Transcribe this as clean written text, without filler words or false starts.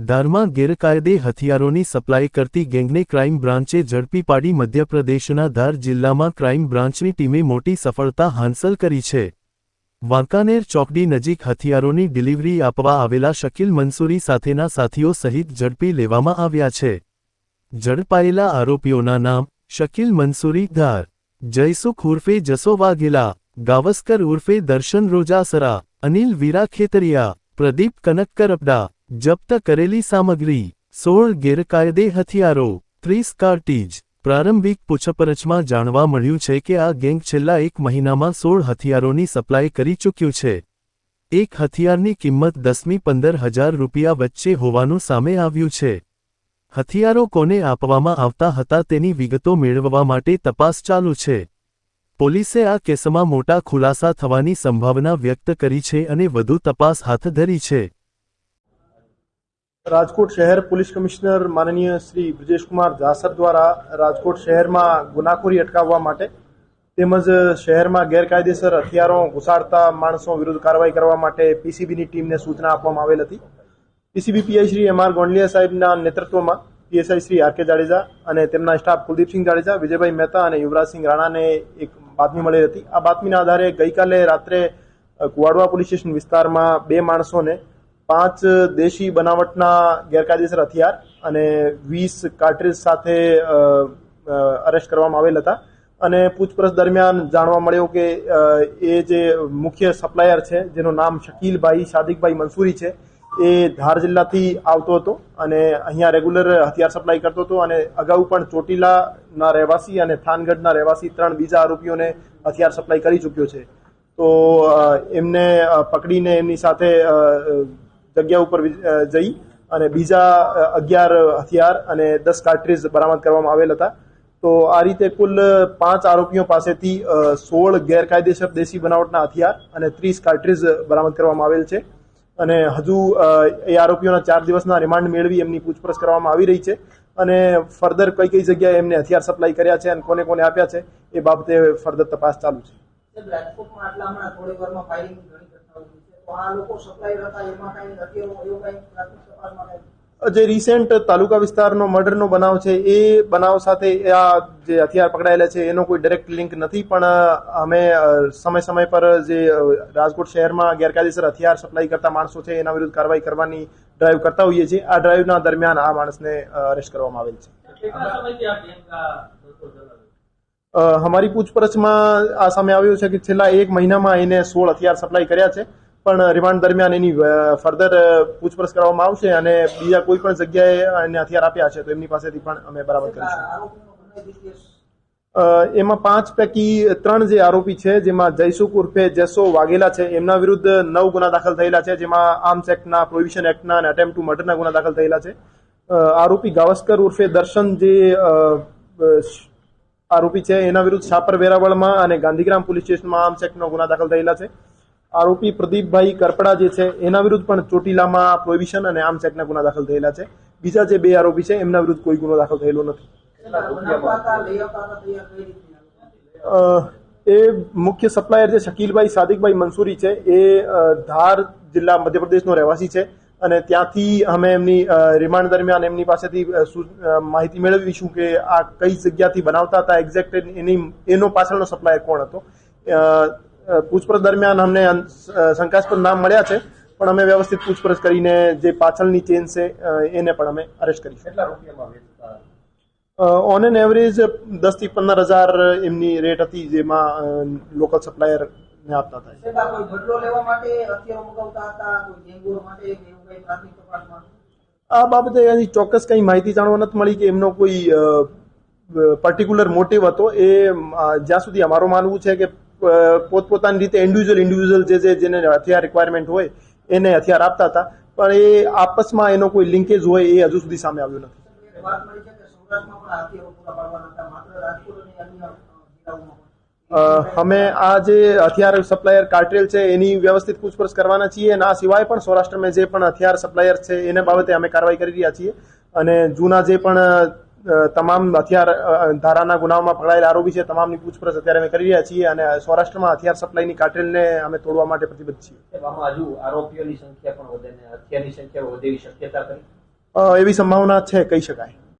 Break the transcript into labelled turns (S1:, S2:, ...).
S1: ધારમાં ગેરકાયદે હથિયારોની સપ્લાય કરતી ગેંગને ક્રાઇમ બ્રાન્ચે ઝડપી પાડી મધ્યપ્રદેશના ધાર જિલ્લામાં ક્રાઇમ બ્રાન્ચની ટીમે મોટી સફળતા હાંસલ કરી છે. વાંકાનેર ચોકડી નજીક હથિયારોની ડિલિવરી આપવા આવેલા શકીલ મંસૂરી સાથેના સાથીઓ સહિત ઝડપી લેવામાં આવ્યા છે. ઝડપાયેલા આરોપીઓના નામ શકીલ મંસૂરી ધાર, જયસુખ ઉર્ફે જસો વાઘેલા, ગાવસ્કર ઉર્ફે દર્શન રોજાસરા, અનિલ વીરા ખેતરિયા, પ્રદીપ કનક્કર અપડા. જપ્ત કરેલી સામગ્રી 16 ગેરકાયદે હથિયારો, 30 કાર્ટીજ. પ્રારંભિક પૂછપરછમાં જાણવા મળ્યું છે કે આ ગેંગ છેલ્લા એક મહિનામાં 16 હથિયારોની સપ્લાય કરી ચૂક્યું છે. એક હથિયારની કિંમત 10થી 15,000 રૂપિયા વચ્ચે હોવાનું સામે આવ્યું છે. હથિયારો કોને આપવામાં આવતા હતા તેની વિગતો મેળવવા માટે તપાસ ચાલુ છે. પોલીસે આ કેસમાં મોટા ખુલાસા થવાની સંભાવના વ્યક્ત કરી છે અને વધુ તપાસ હાથ ધરી છે.
S2: રાજકોટ શહેર પોલીસ કમિશનર માનનીય શ્રી બ્રિજેશ કુમાર જાસર દ્વારા રાજકોટ શહેરમાં ગુનાખોરી અટકાવવા માટે તેમજ શહેરમાં ગેરકાયદેસર હથિયારો ઘુસાડતા માણસો વિરુદ્ધ કાર્યવાહી કરવા માટે પીસીબીની ટીમને સૂચના આપવામાં આવેલ હતી. PCB PI Shri M R Gondaliya સાહેબના નેતૃત્વમાં PSI Shri R K Jadeja અને તેમના સ્ટાફ કુલદીપસિંહ જાડેજા, વિજયભાઈ મહેતા અને યુવરાજસિંહ રાણાને એક બાતમી મળી હતી. આ બાતમીના આધારે ગઈકાલે રાત્રે કુવાડવા પોલીસ સ્ટેશન વિસ્તારમાં 2 માણસોને 5 દેશી બનાવટના ગેરકાયદેસર હથિયાર અને 20 કાર્ટ્રીજ સાથે અરેસ્ટ કરવામાં આવેલ હતા. અને પૂછપરછ દરમિયાન જાણવા મળ્યું કે એ જે મુખ્ય સપ્લાયર છે, જેનું નામ શકીલભાઈ સાદિકભાઈ મંસૂરી છે, એ ધાર જિલ્લાથી આવતો હતો અને અહીંયા રેગ્યુલર હથિયાર સપ્લાય કરતો હતો અને અગાઉ પણ ચોટીલાના રહેવાસી અને થાનગઢના રહેવાસી 3 બીજા આરોપીઓને હથિયાર સપ્લાય કરી ચૂક્યો છે. તો એમને પકડીને એમની સાથે જગ્યા ઉપર જઈ અને બીજા 11 હથિયાર અને 10 કાર્ટ્રીજ બરામદ કરવામાં આવેલ હતા. તો આ રીતે કુલ 5 આરોપીઓ પાસેથી 16 ગેરકાયદેસર દેશી બનાવટના હથિયાર અને 30 કાર્ટ્રીજ બરામદ કરવામાં આવેલ છે. અને હજુ એ આરોપીઓના 4 દિવસના રિમાન્ડ મેળવી એમની પૂછપરછ કરવામાં આવી રહી છે. અને ફર્ધર કઈ કઈ જગ્યાએ એમને હથિયાર સપ્લાય કર્યા છે અને કોને કોને આપ્યા છે એ બાબતે ફર્ધર તપાસ ચાલુ છે.
S3: રાજકોટમાં આટલા હમણાં થોડી વારમાં ફાયરિંગ ઘણી ઘટનાઓ થઈ છે, તો આ લોકો સપ્લાયર હતા, એમાં કઈ હથિયારો એવું કઈ પ્રાથમિક તપાસમાં
S2: જે રિસેન્ટ તાલુકા વિસ્તારનો મર્ડરનો બનાવ છે એ બનાવ સાથે આ જે હથિયાર પકડાયેલા છે એનો કોઈ ડાયરેક્ટ લિંક નથી, પણ અમે સમય પર જે રાજકોટ શહેરમાં ગેરકાયદેસર હથિયાર સપ્લાય કરતા માણસો છે એના વિરુદ્ધ કાર્યવાહી કરવાની ડ્રાઈવ કરતા હોઈએ છીએ. આ ડ્રાઈવના દરમિયાન આ માણસને અરેસ્ટ કરવામાં આવેલ છે. અમારી પૂછપરછમાં આ સામે આવ્યું છે કે છેલ્લા 1 મહિનામાં એને 16 હથિયાર સપ્લાય કર્યા છે, પણ રિમાન્ડ દરમિયાન એની ફર્ધર પૂછપરછ કરવામાં આવશે અને બીજા કોઈ પણ જગ્યાએ એને હથિયાર આપ્યા છે તો એમની પાસેથી પણ અમે બરાબર કરીશું. એમાં 5 પૈકી 3 જે આરોપી છે, જેમાં જયસુખ ઉર્ફે જસો વાઘેલા છે, એમના વિરુદ્ધ 9 ગુના દાખલ થયેલા છે, જેમાં આર્મ્સ એક્ટના, પ્રોહિબિશન એક્ટના અને અટેમ્પ્ટ ટુ મર્ડરના ગુના દાખલ થયેલા છે. આરોપી ગાવસ્કર ઉર્ફે દર્શન જે આરોપી છે એના વિરુદ્ધ શાપર વેરાવળમાં અને ગાંધીગ્રામ પોલીસ સ્ટેશનમાં આર્મ્સ એક્ટનો ગુના દાખલ થયેલા છે. આરોપી પ્રદીપભાઈ કરપડા જે છે એના વિરુદ્ધ પણ ચોટીલામાં પ્રોહિબિશન અને આર્મ્સ એક્ટના ગુના દાખલ થયેલા છે. બીજા જે 2 આરોપી છે એમના વિરુદ્ધ કોઈ ગુનો દાખલ થયેલો નથી. એ મુખ્ય સપ્લાયર જે શકીલભાઈ સાદિકભાઈ મંસૂરી છે એ ધાર જિલ્લા મધ્યપ્રદેશનો રહેવાસી છે અને ત્યાંથી અમે એમની રિમાન્ડ દરમિયાન એમની પાસેથી માહિતી મેળવીશું કે આ કઈ જગ્યાથી બનાવતા હતા, એક્ઝેક્ટ એનો પાછળનો સપ્લાયર કોણ હતો. પૂછપરછ દરમિયાન અમને શંકાસ્પદ નામ મળ્યા છે, પણ અમે વ્યવસ્થિત પૂછપરછ કરીને જે પાછળની ચેન છે એને પણ અમે અરેસ્ટ કરીશું.
S3: કેટલા રૂપિયામાં વેચતા?
S2: ઓન એન એવરેજ 10 થી 15,000 એમની રેટ હતી, જેમાં લોકલ સપ્લાયર ને આપતા હતા.
S3: કોઈ બદલો લેવા માટે હથિયારો મંગાવતા હતા, કોઈ ગેંગવોર માટે એવું કઈ પ્રાથમિક તપાસમાં?
S2: આ બાબતે એની ચોક્કસ કઈ માહિતી જાણવા નથી મળી કે એમનો કોઈ પર્ટિક્યુલર મોટિવ હતો. એ જ્યાં સુધી અમારું માનવું છે કે પોતપોતાની રીતે ઇન્ડિવિજ્યુઅલ જેને હથિયાર રિક્વાયરમેન્ટ હોય એને હથિયાર આપતા હતા, પણ એ આપસમાં એનો કોઈ લિંકેજ હોય એ હજુ સુધી સામે આવ્યું નથી. અમે આ જે હથિયાર સપ્લાયર કાર્ટેલ છે એની વ્યવસ્થિત પૂછપરછ કરવાના છીએ અને આ સિવાય પણ સૌરાષ્ટ્રમાં જે પણ હથિયાર સપ્લાયર છે એને બાબતે અમે કાર્યવાહી કરી રહ્યા છીએ અને જૂના જે પણ તમામ હથિયાર ધારાના ગુનાઓમાં પકડાયેલા આરોપી છે તમામની પૂછપરછ અત્યારે અમે કરી રહ્યા છીએ અને સૌરાષ્ટ્રમાં હથિયાર સપ્લાયની કાર્ટેલને અમે તોડવા માટે પ્રતિબદ્ધ છીએ.
S3: હજુ આરોપીઓની સંખ્યા પણ વધે ને હથિયારની સંખ્યા વધેવી શક્યતા કરી?
S2: એવી સંભાવના છે કહી શકાય.